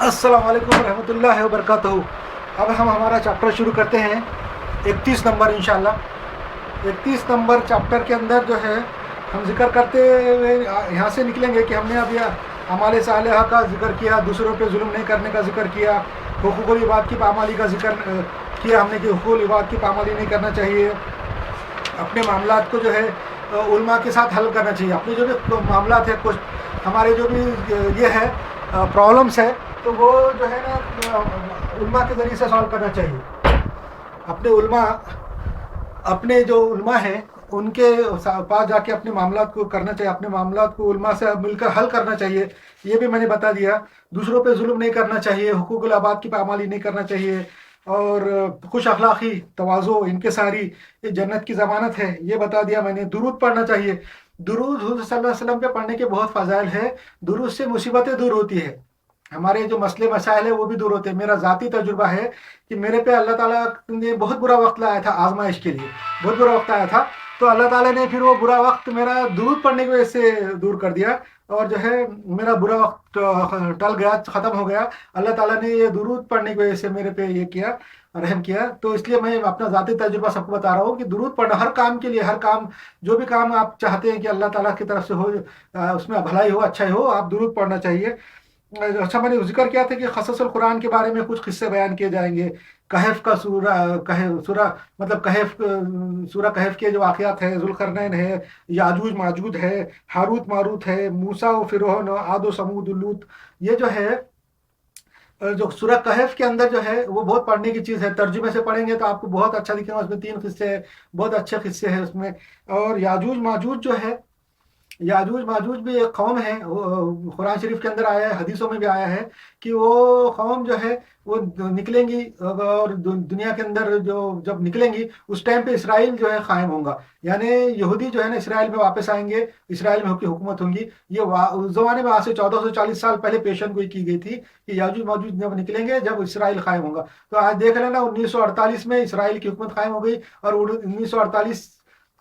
अस्सलाम वालेकुम रहमतुल्लाहि व बरकातहू। अब हम हमारा चैप्टर शुरू करते हैं 31 नंबर इंशाल्लाह। 31 नंबर चैप्टर के अंदर जो है हम जिक्र करते हुए यहाँ से निकलेंगे कि हमने अब यह अमाल सालेहा का जिक्र किया, दूसरों पे जुल्म नहीं करने का जिक्र किया, हुकूकुल इबाद की पामाली का जिक्र किया हमने कि हुकूकुल इबाद की पामाली नहीं करना चाहिए, अपने मामलात को जो है उलमा के साथ हल करना चाहिए। अपने जो भी मामलात है, कुछ हमारे जो भी ये है प्रॉब्लम्स है, तो वो जो है ना उलमा के ज़रिए से सॉल्व करना चाहिए। अपने जो उलमा हैं उनके पास जाके अपने मामलात को करना चाहिए, अपने मामलात को उलमा से मिलकर हल करना चाहिए। ये भी मैंने बता दिया। दूसरों पे जुल्म नहीं करना चाहिए, हुकूकुल आबाद की पामाली नहीं करना चाहिए, और खुश अखलाक़ी तवाज़ो इनकिसारी ये जन्नत की ज़मानत है, ये बता दिया मैंने। दुरूद पढ़ना चाहिए। दुरूद हुज़ूर सल्लल्लाहु अलैहि वसल्लम पे पढ़ने के बहुत फ़ज़ाइल है। दुरूद से मुसीबतें दूर होती है, हमारे जो मसले मसाइल है वो भी दूर होते हैं। मेरा ज़ाती तजुर्बा है कि मेरे पे अल्लाह ताला ने बहुत बुरा वक्त लाया था आजमाइश के लिए, बहुत बुरा वक्त आया था, तो अल्लाह ताला ने फिर वो बुरा वक्त मेरा दुरूद पढ़ने की वजह से दूर कर दिया, और जो है मेरा बुरा वक्त टल गया, ख़त्म हो गया। अल्लाह ताला ने ये दुरूद पढ़ने की वजह से मेरे पे ये किया, रहम किया। तो इसलिए मैं अपना ज़ाती तजुर्बा सबको बता रहा हूँ कि दुरूद पढ़ना हर काम के लिए, हर काम जो भी काम आप चाहते हैं कि अल्लाह ताला की तरफ से हो, उसमें भलाई हो, अच्छाई हो, आप दुरूद पढ़ना चाहिए। अच्छा, मैंने जिक्र किया था कि क़ससुल कुरान के बारे में कुछ किस्से बयान किए जाएंगे। कहफ का सूरा मतलब कहफ, सूरा कहफ के जो वाक़यात है, ज़ुल्क़रनैन है, याजूज माजूज है, हारूत मारूत है, मूसा व फ़िरौन, आद व समूद लूत, ये जो है जो सूरा कहफ के अंदर जो है वो बहुत पढ़ने की चीज़ है। तर्जुमे से पढ़ेंगे तो आपको बहुत अच्छा दिखेगा। उसमें 3 किस्से हैं, बहुत अच्छे किस्से हैं उसमें। और याजूज माजूज जो है, याजूज माजूज भी एक कौम है। कुरान शरीफ के अंदर आया है, हदीसों में भी आया है कि वो कौम जो है वो निकलेंगी, और दुनिया के अंदर जो जब निकलेंगी उस टाइम पे इसराइल जो है कायम होगा, यानी यहूदी जो है ना इसराइल में वापस आएंगे, इसराइल में उनकी हुकूमत होंगी। ये उस ज़माने में आज से 1440 साल पहले पेशन गोई की गई थी कि याजूज माजूज जब निकलेंगे, जब इसराइल कायम होगा। तो आज देख लेना 1948 में इसराइल की हुकूमत कायम हो गई, और 1948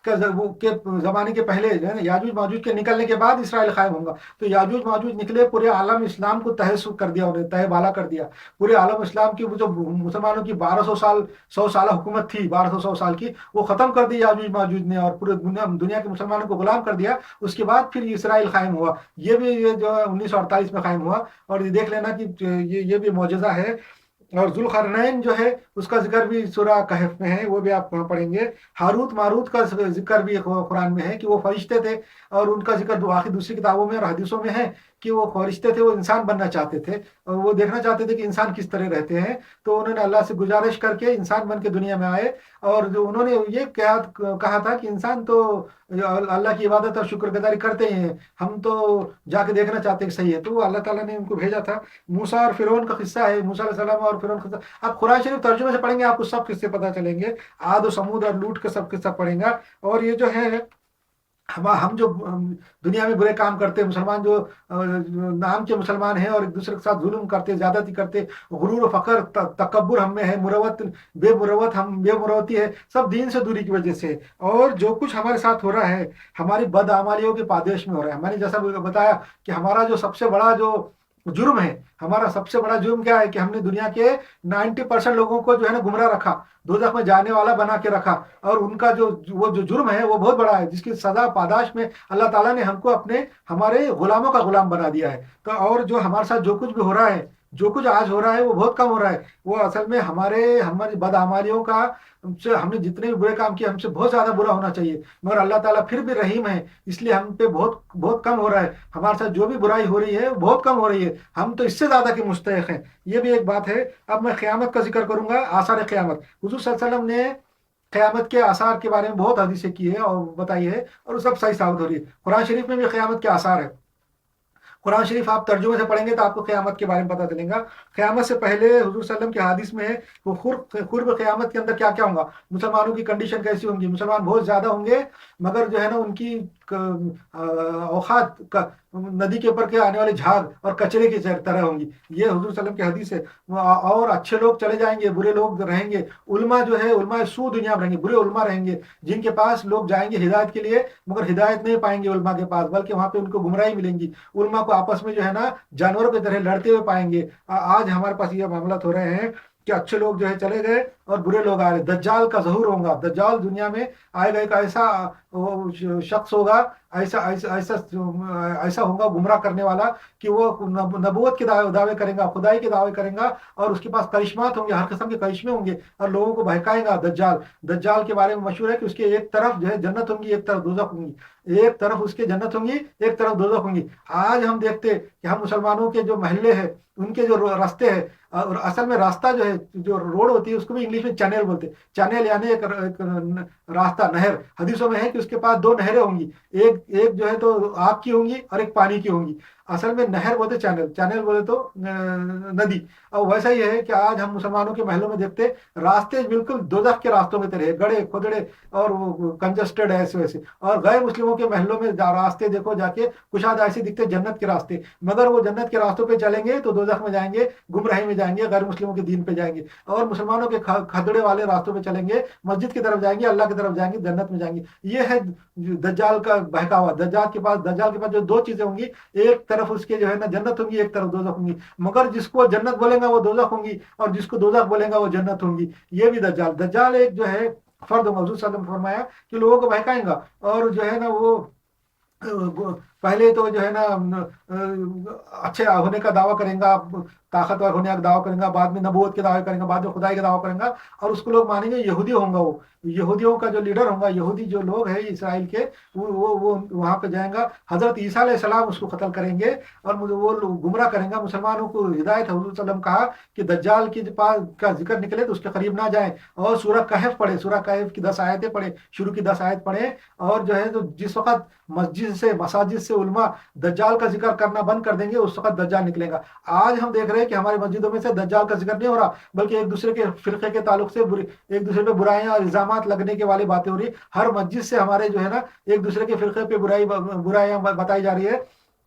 के ज़माने के पहले जो है ना याजूज माजूज के निकलने के बाद इसराइल कायम होगा। तो याजूज माजूज निकले, पूरे आलम इस्लाम को तहस कर दिया, उन्हें तह बाला कर दिया। पूरे आलम इस्लाम की जो मुसलमानों की 1200 साल 100 साल हुकूमत थी, 1200 साल की, वो ख़त्म कर दी याजूज माजूज ने, और पूरे दुनिया के मुसलमानों को गुलाम कर दिया। उसके बाद फिर इसराइल कायम हुआ। ये जो 1948 में कायम हुआ। और ये देख लेना कि ये भी मौजज़ा है। और ज़ुल्क़रनैन जो है उसका जिक्र भी सूरा कहफ में है, वो भी आप पढ़ेंगे। हारूत मारूत का जिक्र भी कुरान में है कि वो फरिश्ते थे, और उनका जिक्र बाकी दूसरी किताबों में और हदीसों में है कि वो फरिश्ते थे, वो इंसान बनना चाहते थे, और वो देखना चाहते थे कि इंसान किस तरह रहते हैं। तो उन्होंने अल्लाह से गुजारिश करके इंसान बन के दुनिया में आए, और जो उन्होंने ये कहा था कि इंसान तो अल्लाह की इबादत और शुक्रगुजारी करते ही हैं, हम तो जाके देखना चाहते हैं कि सही है। तो अल्लाह ताला ने उनको भेजा था। मूसा और फिरौन का किस्सा है, मूसा अलैहिस्सलाम और फिरौन का किस्सा। आप कुरान शरीफ तर्जुमे से पढ़ेंगे आपको सब किस्से पता चलेंगे। आद और समूद और लूट का सब किस्सा पढ़ेगा। और ये जो है हम जो दुनिया में बुरे काम करते हैं, मुसलमान जो नाम के मुसलमान हैं और एक दूसरे के साथ जुल्म करते, ज्यादती करते, गुरूर फ़ख्र तकब्बुर हम में है, मुरवत बेमुरवती है, सब दीन से दूरी की वजह से। और जो कुछ हमारे साथ हो रहा है हमारी बदआमालियों के पादेश में हो रहा है। मैंने जैसा बताया कि हमारा जो सबसे बड़ा जो जुर्म है, हमारा सबसे बड़ा जुर्म क्या है कि हमने दुनिया के 90% लोगों को जो है ना गुमराह रखा, दोज़ख में जाने वाला बना के रखा। और उनका वो जो जुर्म है वो बहुत बड़ा है, जिसकी सजा पादाश में अल्लाह ताला ने हमको हमारे गुलामों का गुलाम बना दिया है। तो और जो हमारे साथ जो कुछ भी हो रहा है, जो कुछ आज हो रहा है वो बहुत कम हो रहा है। वो असल में हमारी बदआमालियों का, हमने जितने भी बुरे काम किए हमसे बहुत ज़्यादा बुरा होना चाहिए, मगर अल्लाह ताला फिर भी रहीम है, इसलिए हम पे बहुत बहुत कम हो रहा है। हमारे साथ जो भी बुराई हो रही है वो बहुत कम हो रही है, हम तो इससे ज़्यादा के मुस्तहिक हैं। ये भी एक बात है। अब मैं क़यामत का जिक्र करूंगा, आसार क़यामत। हुज़ूर सल्लल्लाहु अलैहि वसल्लम ने क़यामत के आसार के बारे में बहुत हदीसें की है और बताई है, और सब सही साबित हो रही है। कुरान शरीफ में भी क़यामत के आसार है। कुरान शरीफ आप तर्जुमे से पढ़ेंगे तो आपको क़यामत के बारे में पता चलेगा। क़यामत से पहले हुज़ूर सल्लल्लाहु अलैहि वसल्लम के हदीस में है वो कुर्ब क़यामत के अंदर क्या क्या होगा, मुसलमानों की कंडीशन कैसी होंगी। मुसलमान बहुत ज़्यादा होंगे, मगर जो है ना उनकी औखात का नदी के ऊपर के आने वाले झाग और कचरे की तरह होंगी। ये हुजूर सल्लम की हदीस है। और अच्छे लोग चले जाएंगे, बुरे लोग रहेंगे। उल्मा जो है, उल्मा सू दुनिया में रहेंगे, बुरे उल्मा रहेंगे जिनके पास लोग जाएंगे हिदायत के लिए, मगर हिदायत नहीं पाएंगे उल्मा के पास, बल्कि वहां पे उनको गुमराही मिलेंगी। उल्मा को आपस में जो है ना जानवरों की तरह लड़ते हुए पाएंगे। आज हमारे पास ये मामला हो रहे हैं कि अच्छे लोग जो है चले गए और बुरे लोग आ रहे। दज्जाल का ज़हूर होगा, दज्जाल दुनिया में आएगा, एक ऐसा शख्स होगा, ऐसा ऐसा ऐसा ऐसा होगा गुमराह करने वाला कि वो नबूवत के दावे करेगा, खुदाई के दावे करेगा, और उसके पास करिश्मात होंगे, हर किस्म के करिश्मे होंगे, और लोगों को बहकाएगा। दज्जाल, दज्जाल के बारे में मशहूर है कि उसके एक तरफ जो है जन्नत होंगी, एक तरफ दोजख होंगी, एक तरफ उसके जन्नत होंगी, एक तरफ दोजख होंगी। आज हम देखते कि हम मुसलमानों के जो महल्ले हैं, उनके जो रास्ते हैं, और असल में रास्ता जो है, जो रोड होती है, उसको भी इंग्लिश में चैनल बोलते हैं। चैनल यानी एक रास्ता, नहर। हदीसों में है कि उसके पास दो नहरें होंगी, एक एक जो है तो आग की होंगी और एक पानी की होंगी। असल में नहर बोलते चैनल, चैनल बोले तो नदी। और वैसा ही है कि आज हम मुसलमानों के महलों में देखते रास्ते बिल्कुल दोजख के रास्तों में तरह, गड़े खोदड़े और कंजस्टेड है ऐसे वैसे। और गैर मुस्लिमों के महलों में रास्ते देखो जाके, कुशाद ऐसे दिखते जन्नत के रास्ते, मगर वो जन्नत के रास्तों पे चलेंगे तो दोजख में जाएंगे, गुमराही में जाएंगे, गैर मुस्लिमों के दीन पे जाएंगे। और मुसलमानों के खदड़े वाले रास्तों पे चलेंगे, मस्जिद की तरफ जाएंगे, अल्लाह की तरफ जाएंगे, जन्नत में जाएंगे। ये है दज्जाल का बहकावा। दज्जाल के पास जो दो चीजें होंगी, एक तरफ उसके जो है ना जन्नत होंगी, एक तरफ दोजख होंगी। मगर जिसको जन्नत बोलेगा वो दोजख होंगी, और जिसको दोजख बोलेगा वो जन्नत होंगी। ये भी दज्जाल, दज्जाल एक जो है फर्द होगा। हुजूर सल्लल्लाहु अलैहि वसल्लम ने फरमाया कि लोगों को बहकाएगा, और जो है ना वो पहले तो जो है ना अच्छे होने का दावा करेगा, ताकतवर होने का दावा करेगा, बाद में नबूवत के दावे करेगा, बाद में खुदाई का दावा करेगा, और उसको लोग मानेंगे। यहूदी होगा वो, यहूदियों का जो लीडर होगा, यहूदी जो लोग हैं इसराइल के, वो वहां पे जाएगा। हजरत ईसा अलैहिस्सलाम उसको कत्ल करेंगे, और वो गुमराह करेंगे मुसलमानों को। हिदायत है, हुजूर सल्लम कहा कि दज्जाल के पास का जिक्र निकले तो उसके करीब ना जाए। और सूरह कहफ पढ़े, सूरह कहफ की 10 आयतें पढ़े, शुरू की 10 आयत पढ़े। और जो है तो जिस वक्त मसाजिद से उलमा दज्जाल का जिक्र करना बंद कर देंगे, उस वक्त दज्जाल निकलेगा। आज हम देख रहे हैं कि हमारी मस्जिदों में से दज्जाल का जिक्र नहीं हो रहा, बल्कि एक दूसरे के फिरके के ताल्लुक से एक दूसरे पे बुराइयां और इल्जामात लगने के वाली बातें हो रही। हर मस्जिद से हमारे जो है ना एक दूसरे के फिरके पे बुराइयां बताई जा रही है।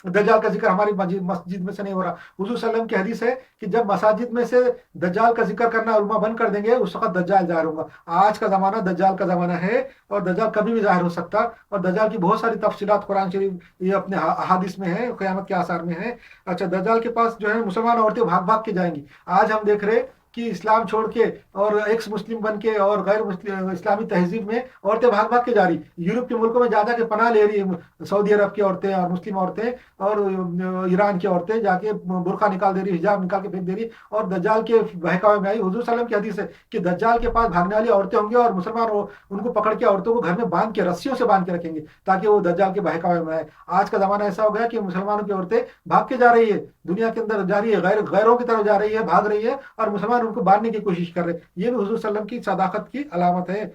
दज्जाल का जिक्र हमारी मस्जिद में से नहीं हो रहा। हुजूर सल्लम की हदीस है कि जब मसाजिद में से दज्जाल का जिक्र करना उलमा बंद कर देंगे, उस वक्त दज्जाल जाहिर होगा। आज का ज़माना दज्जाल का ज़माना है, और दज्जाल कभी भी जाहिर हो सकता। और दज्जाल की बहुत सारी तफसीलात कुरान शरीफ ये अपने अहादीस में है, क़यामत के आसार में है। अच्छा, दज्जाल के पास जो है मुसलमान औरतें भाग भाग के जाएंगी। आज हम देख रहे कि इस्लाम छोड़ के और एक्स मुस्लिम बन के और गैर मुस्लिम इस्लामी तहजीब में औरतें भाग भाग के जा रही। यूरोप के मुल्कों में ज़्यादा के पनाह ले रही है सऊदी अरब की औरतें और मुस्लिम औरतें और ईरान की औरतें, जाके बुरखा निकाल दे रही, हिजाब निकाल के फेंक दे रही, और दज्जाल के बहकावे में आई। हुजूर सल्लम की हदीस है कि दज्जाल के पास भागने वाली औरतें होंगी, और मुसलमान उनको पकड़ के औरतों को घर में बांध के, रस्सियों से बांध के रखेंगे, ताकि वो दज्जाल के बहकावे में आए। आज का ज़माना ऐसा हो गया कि मुसलमानों की औरतें भाग के जा रही है, दुनिया के अंदर जा रही है, गैरों की तरफ जा रही है, भाग रही है, और मुसलमान उनको बांधने की कोशिश कर रहे हैं। ये भी हुजूर सल्लम की सदाकत की अलामत है।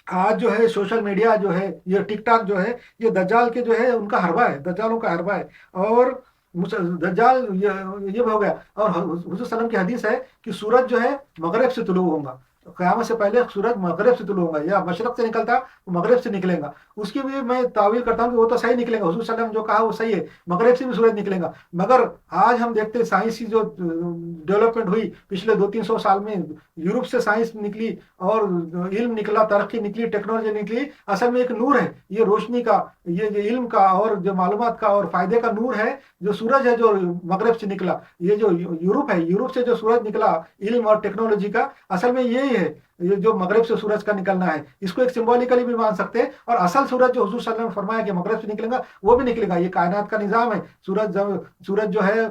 आज जो है सोशल मीडिया जो है, ये टिकटॉक जो है, ये दज्जाल के जो है उनका हरबा है, दज्जालों का हरबा है। और दज्जाल ये हो गया। और हुजूर सल्लम की हदीस है कि सूरज जो है मगरिब से तुलू होगा, क़यामत से पहले सूरज मगरिब से तुलू होगा, या मशरक से निकलता मगरिब से निकलेगा। उसकी भी मैं तावील करता हूँ कि वो तो सही निकलेगा, हुजूर सल्लम जो कहा वो सही है, मगरिब से भी सूरज निकलेगा। मगर आज हम देखते हैं साइंस की जो डेवलपमेंट हुई पिछले 200-300 साल में, यूरोप से साइंस निकली और इल्म निकला, तरक्की निकली, टेक्नोलॉजी निकली। असल में एक नूर है ये, रोशनी का, ये जो इल्म का और जो मालूमात का और फायदे का नूर है, जो सूरज है जो मगरिब से निकला। ये जो यूरोप है, यूरोप से जो सूरज निकला इल्म और टेक्नोलॉजी का, असल में यही है, ये जो मगरिब से सूरज का निकलना है। इसको एक सिंबॉलिकली भी मान सकते हैं। और असल सूरज जो हुजूर सल्लल्लाहु अलैहि वसल्लम ने फरमाया कि मगरिब से निकलेगा, वो भी निकलेगा। ये कायनात का निज़ाम है। सूरज जो है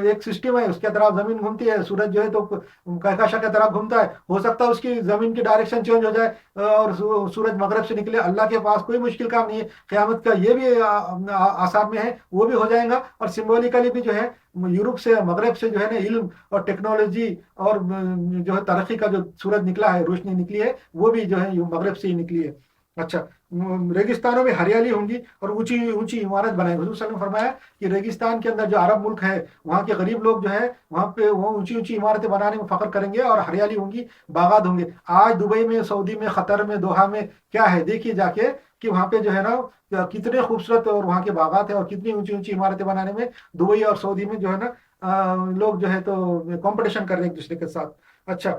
एक सिस्टम है, उसके तरफ जमीन घूमती है। सूरज जो है तो कहकशा की तरफ घूमता है, हो सकता है उसकी जमीन की डायरेक्शन चेंज हो जाए और सूरज मगरिब से निकले। अल्लाह के पास कोई मुश्किल काम नहीं है। क़यामत का ये भी आसार में है, वो भी हो जाएगा। और सिंबॉलिकली भी जो है यूरोप से मगरिब से जो है ना इल्म और टेक्नोलॉजी और जो है तरक्की का जो सूरज निकला है, रोशनी निकली है, वो भी जो है मगरिब से ही निकली है। अच्छा, रेगिस्तानों में हरियाली होंगी और ऊंची ऊंची इमारत बनाएंगे। हुजूर सल्लल्लाहु अलैहि वसल्लम ने फरमाया कि रेगिस्तान के अंदर जो अरब मुल्क है, वहाँ के गरीब लोग जो है वहाँ पे वो ऊंची ऊंची इमारतें बनाने में फख्र करेंगे, और हरियाली होंगी, बागात होंगे। आज दुबई में, सऊदी में, कतर में, दोहा में क्या है देखिए जाके کہ وہاں پہ جو ہے نا کتنے خوبصورت اور وہاں کے باغات ہیں اور کتنی اونچی اونچی عمارتیں بنانے میں دبئی اور سعودی میں جو ہے نا لوگ جو ہے تو کمپٹیشن کر رہے ہیں ایک دوسرے کے ساتھ. اچھا،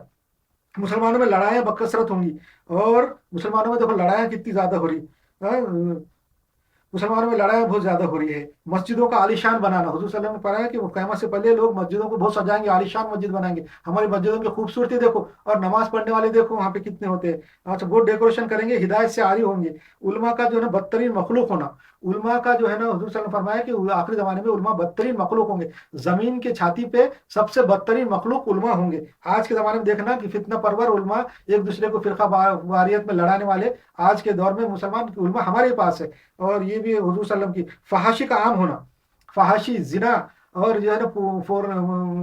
مسلمانوں میں لڑائیاں بکثرت ہوں گی، اور مسلمانوں میں دیکھو لڑائیاں کتنی زیادہ ہو رہی. ہاں، مسلمانوں میں لڑائیاں بہت زیادہ ہو رہی ہے. مسجدوں کا عالیشان بنانا، حضور صلی اللہ علیہ وسلم نے فرمایا کہ وہ قیامت سے پہلے لوگ مسجدوں کو بہت سجائیں گے، عالیشان مسجد بنائیں گے. ہماری مسجدوں کی خوبصورتی دیکھو، اور نماز پڑھنے والے دیکھو وہاں پہ کتنے ہوتے ہیں. اچھا، بہت ڈیکوریشن کریں گے، ہدایت سے عاری ہوں گے. علماء کا جو ہے نا بدترین مخلوق ہونا، علماء کا جو ہے نا حضور صلی اللہ علیہ وسلم نے فرمایا کہ آخری زمانے میں علماء بدترین مخلوق ہوں گے. زمین کے چھاتی پہ سب سے بدترین مخلوق علماء ہوں گے. آج کے زمانے میں دیکھنا کہ فتنہ پرور علماء، ایک دوسرے کو فرقہ واریت میں لڑانے والے آج کے دور میں مسلمان علماء ہمارے پاس ہے. اور یہ بھی حضور صلی اللہ علیہ وسلم کی فحاشی کا عام ہونا، فحاشی، زنا، اور جو ہے نا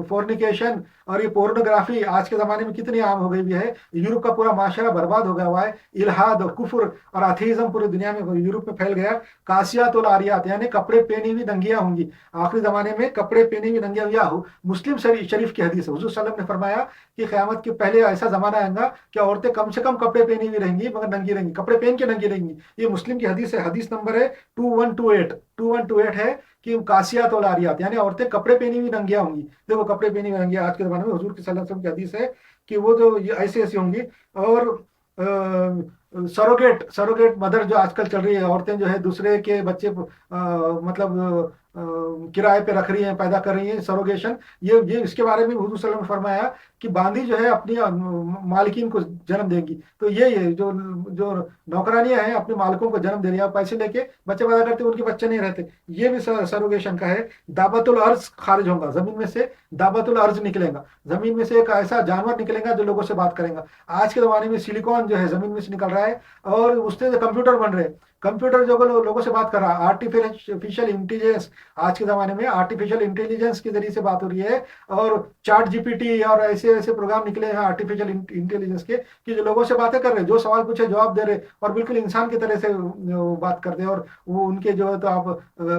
فورنیکیشن اور یہ پورنوگرافی آج کے زمانے میں کتنی عام ہو گئی بھی ہے. یورپ کا پورا معاشرہ برباد ہو گیا ہوا ہے. الحاد اور کفر اور ایتھیزم پورے دنیا میں، یورپ میں پھیل گیا. کاسیات اور آریات یعنی کپڑے پہنی ہوئی ننگیاں ہوں گی. آخری زمانے میں کپڑے پہنی ہوئی ننگیاں ہوں. مسلم شریف کی حدیث ہے، حضور صلی اللہ علیہ وسلم نے فرمایا کہ قیامت کے پہلے ایسا زمانہ آئے گا کہ عورتیں کم سے کم کپڑے پہنی ہوئی رہیں گی مگر ننگی رہیں گی، کپڑے پہن کے ننگی رہیں گی. یہ مسلم کی حدیث ہے، حدیث نمبر ہے 2128 ہے کہ کاسیات اور آریات یعنی عورتیں کپڑے پہنی ہوئی ننگیاں ہوں گی. دیکھو کپڑے پہنی ہوئی ننگیاں آج کے زمانے میں حضور کی صلی اللہ علیہ وسلم کی حدیث ہے کہ وہ جو ایسے ایسی ہوں گی. اور سروگیٹ مدر جو آج کل چل رہی ہے، عورتیں جو ہے دوسرے کے بچے مطلب کرائے پہ رکھ رہی ہیں، پیدا کر رہی ہیں، سروگیشن. یہ اس کے بارے میں حضور صلی اللہ علیہ وسلم نے فرمایا کہ باندھی جو ہے اپنی مالکین کو جنم دیں گی. تو یہ جو نوکرانیاں ہیں اپنے مالکوں کو جنم دے رہی ہیں، پیسے لے کے بچے پیدا کرتے، ان کے بچے نہیں رہتے. یہ بھی سروگیشن کا ہے. دعوت الارض خارج ہوگا، زمین میں سے دعوت الارض نکلے گا، زمین میں سے ایک ایسا جانور نکلے گا جو لوگوں سے بات کرے گا. آج کے زمانے میں سلیکون جو ہے زمین میں سے نکل رہا ہے، اور اس سے کمپیوٹر بن رہے ہیں. کمپیوٹر جو لوگوں سے بات کر رہا ہے، آرٹیفیشل انٹیلیجنس. آج کے زمانے میں آرٹیفیشل انٹیلیجنس کے ذریعے سے بات ہو رہی ہے. اور چاٹ جی پی ٹی اور ایسے ایسے پروگرام نکلے ہیں آرٹیفیشل انٹیلیجنس کے کہ جو لوگوں سے باتیں کر رہے ہیں، جو سوال پوچھے جواب دے رہے، اور بالکل انسان کی طرح سے بات کرتے ہیں. اور وہ ان کے جو ہے تو آپ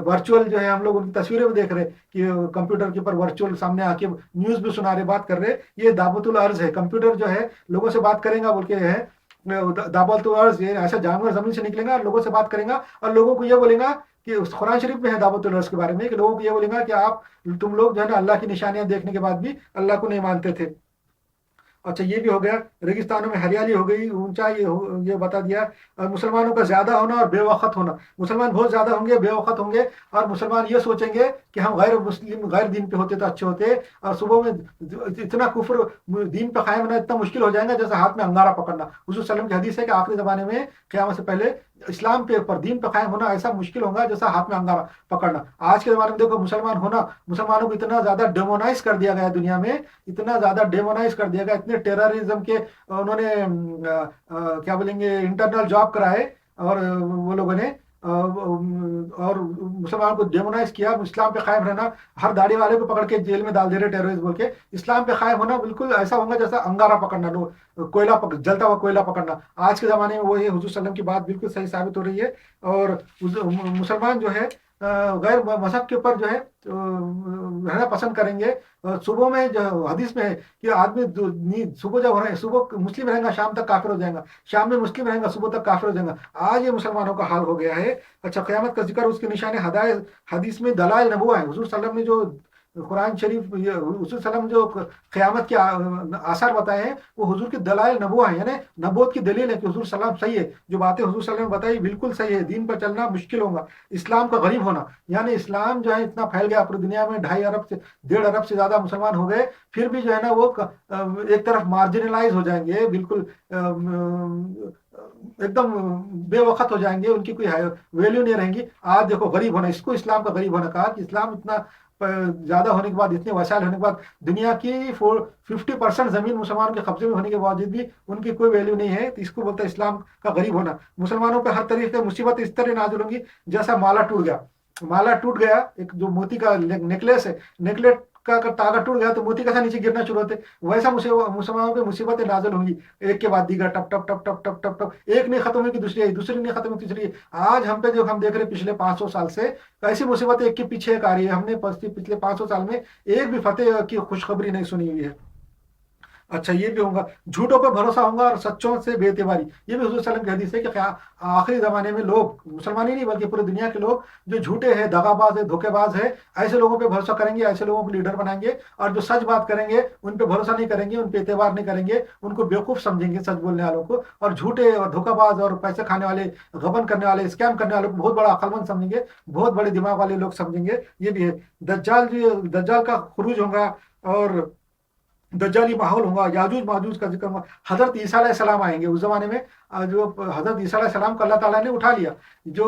ورچوئل جو ہے ہم لوگ ان کی تصویریں بھی دیکھ رہے کہ کمپیوٹر کے اوپر ورچوئل سامنے آ کے نیوز بھی سنا رہے، بات کر رہے. یہ دعوت الارض ہے. کمپیوٹر جو ہے لوگوں سے بات کرے گا بول کے ہے دعوت الارض. یہ ایسا جانور زمین سے نکلے گا اور لوگوں سے بات کرے گا، اور لوگوں کو یہ بولے گا کہ قرآن شریف میں ہے دعوت الارض کے بارے میں کہ لوگوں کو یہ بولے گا کہ تم لوگ جو ہے نا اللہ کی نشانیاں دیکھنے کے بعد بھی اللہ کو نہیں مانتے تھے. اچھا، یہ بھی ہو گیا. ریگستانوں میں ہریالی ہو گئی، اونچائی یہ بتا دیا. اور مسلمانوں کا زیادہ ہونا اور بے وقت ہونا. مسلمان بہت زیادہ ہوں گے، بے وقت ہوں گے، اور مسلمان یہ سوچیں گے کہ ہم غیر مسلم غیر دین پہ ہوتے تو اچھے ہوتے. اور صبح میں اتنا کفر دین پہ قائم ہونا اتنا مشکل ہو جائے گا جیسے ہاتھ میں انگارہ پکڑنا. حضور صلی اللہ علیہ وسلم کی حدیث ہے کہ آخری زمانے میں قیامت سے پہلے اسلام پہ پر دین پہ قائم ہونا ایسا مشکل ہوگا جیسا ہاتھ میں انگارہ پکڑنا. آج کے زمانے میں دیکھو مسلمان ہونا، مسلمانوں کو اتنا زیادہ ڈیمونائز کر دیا گیا دنیا میں، اتنا زیادہ ڈیمونائز کر دیا گیا، اتنے ٹیررزم کے انہوں نے کیا بولیں گے انٹرنل جاب کرائے، اور وہ لوگوں نے اور مسلمان کو ڈیمونائز کیا. اسلام پہ قائم رہنا، ہر داڑھی والے کو پکڑ کے جیل میں ڈال دے رہے ٹیررسٹ بول کے. اسلام پہ قائم ہونا بالکل ایسا ہوگا جیسا انگارہ پکڑنا، جلتا ہوا کوئلہ پکڑنا. آج کے زمانے میں وہ حضور صلی اللہ علیہ وسلم کی بات بالکل صحیح ثابت ہو رہی ہے. اور مسلمان جو ہے غیر مذہب کے اوپر جو ہے رہنا پسند کریں گے. صبح میں جو حدیث میں ہے کہ آدمی صبح جب ہو رہے ہیں، صبح مسلم رہیں گا شام تک کافر ہو جائے گا، شام میں مسلم رہیں گا صبح تک کافر ہو جائے گا. آج یہ مسلمانوں کا حال ہو گیا ہے. اچھا، قیامت کا ذکر، اس کے نشان ہدایت حدیث میں دلائل نبوہ ہے. حضور صلی اللہ علیہ وسلم نے جو قرآن شریف حضور صلی اللہ علیہ وسلم جو قیامت کے آثار بتائے ہیں وہ حضور کی دلائل نبوہ ہیں، یعنی نبوت کی دلیل ہے کہ حضور صلی اللہ علیہ وسلم صحیح ہے. جو باتیں حضور صلی اللہ علیہ وسلم نے بتائی بالکل صحیح ہے. دین پر چلنا مشکل ہوگا. اسلام کا غریب ہونا، یعنی اسلام جو ہے اتنا پھیل گیا پوری دنیا میں، 2.5 ارب سے 1.5 ارب سے زیادہ مسلمان ہو گئے، پھر بھی جو ہے نا وہ ایک طرف مارجنلائز ہو جائیں گے، بالکل ایک دم بے وقت ہو جائیں گے، ان کی کوئی ویلیو نہیں رہیں گی. آج دیکھو غریب ہونا، اس کو اسلام کا غریب ہونا کہا کہ اسلام اتنا زیادہ ہونے کے بعد، اتنے وسائل ہونے کے بعد، دنیا کی 50% زمین مسلمانوں کے قبضے میں ہونے کے باوجود بھی ان کی کوئی ویلیو نہیں ہے. تو اس کو بولتا ہے اسلام کا غریب ہونا. مسلمانوں پہ ہر طریقے مصیبت اس طرح نازل ہوں گی جیسا مالا ٹوٹ گیا. ایک جو موتی کا نیکلیس ہے، نیکلیس کا تاغا ٹوٹ گیا تو موتی کیسا نیچے گرنا شروع ہوتے، ویسا مسلمانوں پہ مصیبتیں نازل ہوں گی ایک کے بعد دیگر، ٹپ ٹپ ٹپ ٹپ ٹپ ٹپ ٹپ. ایک نہیں ختم ہوئی کہ دوسری آئی، دوسری نہیں ختم ہوئی تیسری. آج ہم پہ جو ہم دیکھ رہے ہیں پچھلے 500 سال سے ایسی مصیبتیں ایک کے پیچھے ایک آ رہی ہے. ہم نے پچھلے 500 سال میں ایک بھی فتح کی خوشخبری نہیں سنی ہوئی ہے. अच्छा, ये भी होगा, झूठों पे भरोसा होगा और सच्चों से बेइतबारी। ये भी हुजूर सल्लल्लाहु अलैहि वसल्लम की हदीस है कि आखिरी जमाने में लोग, मुसलमान ही नहीं बल्कि पूरी दुनिया के लोग, जो झूठे हैं, दगाबाज है, धोखेबाज है, ऐसे लोगों पे भरोसा करेंगे, ऐसे लोगों को लीडर बनाएंगे। और जो सच बात करेंगे उन पे भरोसा नहीं करेंगे, उन पे एतबार नहीं करेंगे, उनको बेवकूफ समझेंगे सच बोलने वालों को, और झूठे और धोखाबाज और पैसे खाने वाले, गबन करने वाले, स्कैम करने वालों को बहुत बड़ा अक्लमंद समझेंगे, बहुत बड़े दिमाग वाले लोग समझेंगे। ये भी है। दज्जाल का खुरूज होगा, और दज्जाली माहौल होगा, याजूज माजूज का जिक्र होगा। हजरत ईसा अलैहि सलाम आएंगे उस जमाने में। जो हजरत ईसा अलैहि सलाम को अल्लाह ताला ने उठा लिया। जो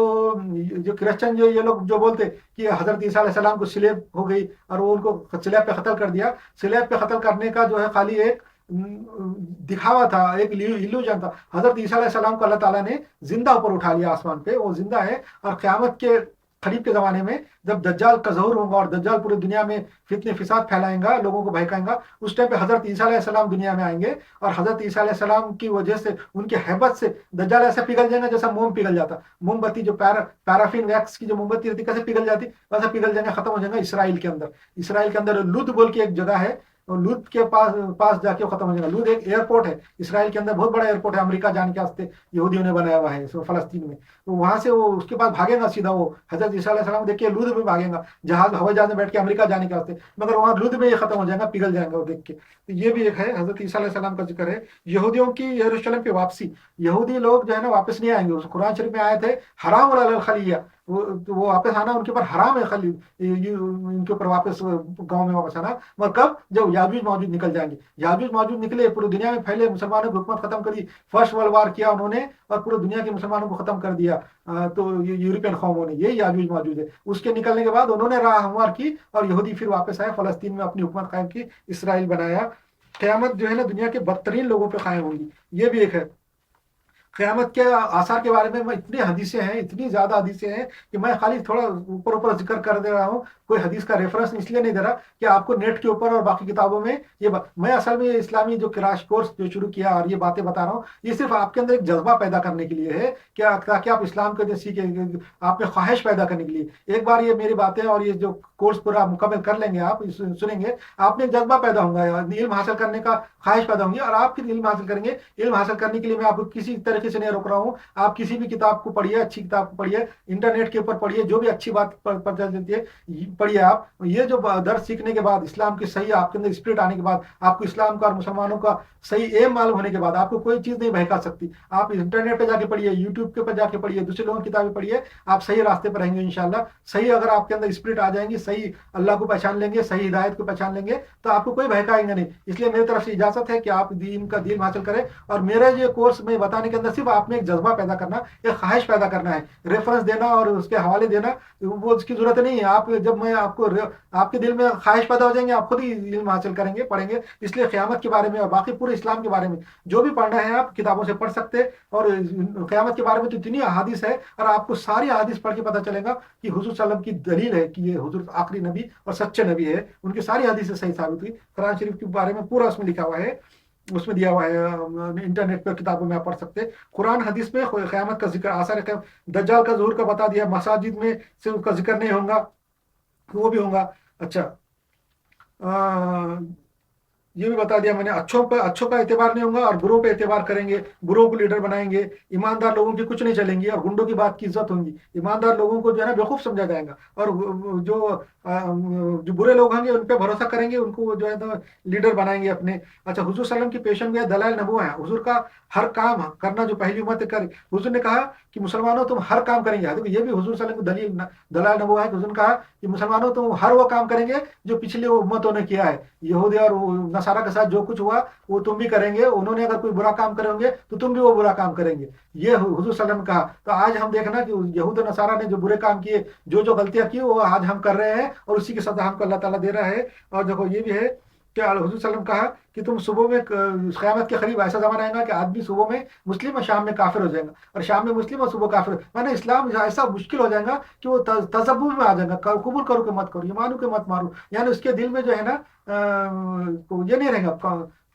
जो क्रिश्चियन, जो ये लोग जो बोलते कि हजरत ईसा अलैहि सलाम को स्लेब हो गई और वो उनको स्लेब पे कत्ल कर दिया, स्लेब पे कत्ल करने का जो है खाली एक दिखावा था, एक इल्यूजन था। हजरत ईसा अलैहि सलाम को अल्लाह ताला ने जिंदा ऊपर उठा लिया आसमान पे, वो जिंदा है। और क़यामत के करीब के ज़माने में जब दज्जाल का ज़हूर होगा और दज्जाल पूरी दुनिया में फितने फिसाद फैलाएगा, लोगों को बहकाएगा, उस टाइम पे हजरत ईसा अलैहि सलाम दुनिया में आएंगे। और हजरत ईसा अलैहि सलाम की वजह से, उनकी हैबत से दज्जाल ऐसा पिघल जाएगा जैसा मोम पिघल जाता। मोमबत्ती जो पैराफिन वैक्स की जो मोमबत्ती रहती कैसे पिघल जाती, वैसा पिघल जाएगा, खत्म हो जाएगा। इसराइल के अंदर, इसराइल के अंदर लुद बोल के एक जगह है, और लूद के पास जाके वो खत्म हो जाएगा। लूद एक एयरपोर्ट है इसराइल के अंदर, बहुत बड़ा एयरपोर्ट है, अमेरिका जाने के वास्ते यहूदियों ने बनाया हुआ है फलस्तीन में। तो वहां से वो उसके बाद भागेगा सीधा, वो हजरत ईसा अलैहि सलाम देख के लूद में भागेगा, जहाज हवाई जहाज में बैठ के अमेरिका जाने के वास्ते, मगर वहां लूद में ये खत्म हो जाएगा, पिघल जाएगा वो देख के। तो ये भी एक है, हजरत ईसा अलैहि सलाम का जिक्र है। यहूदियों की यरूशलेम पे वापसी, यहूदी लोग जो है ना वापस नहीं आएंगे। उस कुरान शरीफ में आए थे हराम अलल खलिया, वो वापस आना उनके ऊपर हराम है, खली उनके ऊपर वापस गांव में वापस आना। मगर कब, जब याजूज माजूज निकल जाएंगे। याजूज माजूज निकले, पूरी दुनिया में फैले, मुसलमानों की हुकूमत खत्म करी, फर्स्ट वर्ल्ड वार किया उन्होंने, और पूरी दुनिया के मुसलमानों को खत्म कर दिया। तो ये यूरोपियन कौमों ने, यही याजूज माजूज है। उसके निकलने के बाद उन्होंने राह हमवार की, और यहूदी फिर वापस आए, फलस्तीन में अपनी हुकूमत कायम की, इसराइल बनाया। क़यामत जो है ना दुनिया के बदतरीन लोगों पर कायम होगी। ये भी एक है। क़यामत के आसार के बारे में मैं, इतनी हदीसें हैं, इतनी ज़्यादा हदीसें हैं कि मैं खाली थोड़ा ऊपर ऊपर जिक्र कर दे रहा हूँ। कोई हदीस का रेफरेंस इसलिए नहीं दे रहा कि आपको नेट के ऊपर और बाकी किताबों में मैं असल में ये इस्लामी जो क्रैश कोर्स जो शुरू किया और ये बातें बता रहा हूँ, ये सिर्फ आपके अंदर एक जज्बा पैदा करने के लिए है, क्या ताकि आप इस्लाम को जो सीखे, आप में ख्वाहिश पैदा करने के लिए। एक बार ये मेरी बातें और ये जो कोर्स पूरा मुकम्मल कर लेंगे, आप सुनेंगे, आप में जज्बा पैदा होगा, इल्म हासिल करने का ख्वाहिश पैदा होंगी, और आप फिर इल्म हासिल करेंगे। इल्म हासिल करने के लिए मैं आपको किसी तरीके से नहीं रोक रहा हूँ। आप किसी भी किताब को पढ़िए, अच्छी किताब को पढ़िए, इंटरनेट के ऊपर पढ़िए, जो भी अच्छी बात पता चलती है पढ़िए। आप ये जो दर्स सीखने के बाद, इस्लाम की सही आपके अंदर स्पिरिट आने के बाद, आपको इस्लाम का और मुसलमानों का सही एम मालूम होने के बाद, आपको कोई चीज़ नहीं बहका सकती। आप इंटरनेट पे जाके पढ़िए, यूट्यूब के ऊपर जाके पढ़िए, दूसरे लोगों की किताबें पढ़िए, आप सही रास्ते पर रहेंगे इंशाल्लाह। सही अगर आपके अंदर स्पिरिट आ जाएंगी, सही अल्लाह को पहचान लेंगे, सही हिदायत को पहचान लेंगे, तो आपको कोई बहकाएंगे नहीं। इसलिए मेरी तरफ से इजाजत है कि आप दीन का दीन हासिल करें। और मेरे ये कोर्स में बताने के अंदर सिर्फ आपने एक जज्बा पैदा करना, एक ख्वाहिश पैदा करना है। रेफरेंस देना और उसके हवाले देना, वो उसकी जरूरत नहीं है। आप जब मैं आपको, आपके दिल में ख्वाहिश पैदा हो जाएंगे, आप खुद ही इल्म हासिल करेंगे, पढ़ेंगे। इसलिए क़यामत के बारे में और बाकी पूरे इस्लाम के बारे में जो भी पढ़ना है आप किताबों से पढ़ सकते हैं। और क़यामत के बारे में तो इतनी अहादीस है, और आपको सारी अहादीस पढ़ के पता चलेगा कि हुजूर सल्लल्लाहु अलैहि वसल्लम की दलील है कि ये हुजूर आखिरी नबी और सच्चे नबी है। उनकी सारी हदीसें सही साबित हुई। कुरान शरीफ के बारे में पूरा उसमें लिखा हुआ है, उसमें दिया हुआ है, इंटरनेट पर किताबों में आप पढ़ सकते हैं। कुरान हदीस में क़यामत का जिक्र, आसार दज्जाल का ज़हूर का बता दिया। मसाजिद में से उसका जिक्र नहीं होगा, वो भी होगा। अच्छा, ये भी बता दिया मैंने, अच्छों का एतबार नहीं होगा और बुरों पे एतबार करेंगे, बुरों को लीडर बनाएंगे। ईमानदार लोगों की कुछ नहीं चलेंगी, और गुंडों की बात की इज्जत होगी। ईमानदार लोगों को जो है ना बेवकूफ समझा जाएगा, और जो बुरे लोग होंगे उन पे भरोसा करेंगे, उनको जो है ना लीडर बनाएंगे अपने। अच्छा, हुजूर सल्लम की पेशन गया दलाल नबूवत है, हुजूर का हर काम करना जो पहली उम्मत करे। हुजूर ने कहा कि मुसलमानों तुम हर काम करेंगे। देखो ये भी हुजूर सल्लम की दलाल नबूवत है। हुजूर ने कहा कि मुसलमानों तुम हर वो काम करेंगे जो पिछली उम्मतों ने किया है। यहूदी और नसारा के साथ जो कुछ हुआ वो तुम भी करेंगे। उन्होंने अगर कोई बुरा काम करेंगे तो तुम भी वो बुरा काम करेंगे। ये हुजूर सल्लम ने कहा। तो आज हम देखना कि यहूद और नसारा ने जो बुरे काम किए, जो गलतियां की, वो आज हम कर रहे हैं, और उसी की सजा हमको अल्लाह ताला दे रहा है। और देखो ये भी है कि हुजूर सल्लम ने कहा कि तुम सुबह में, क़यामत के करीब ऐसा ज़माना आएगा कि आदमी सुबह में मुस्लिम और शाम में काफिर हो जाएगा, और शाम में मुस्लिम और सुबह काफिर। माने इस्लाम ऐसा मुश्किल हो जाएगा कि वो तज़ब्बुर में आ जाएगा, कबूल करो कि मत करो, ये मानो कि मत मारो। यानी उसके दिल में जो है ना ये नहीं रहेगा,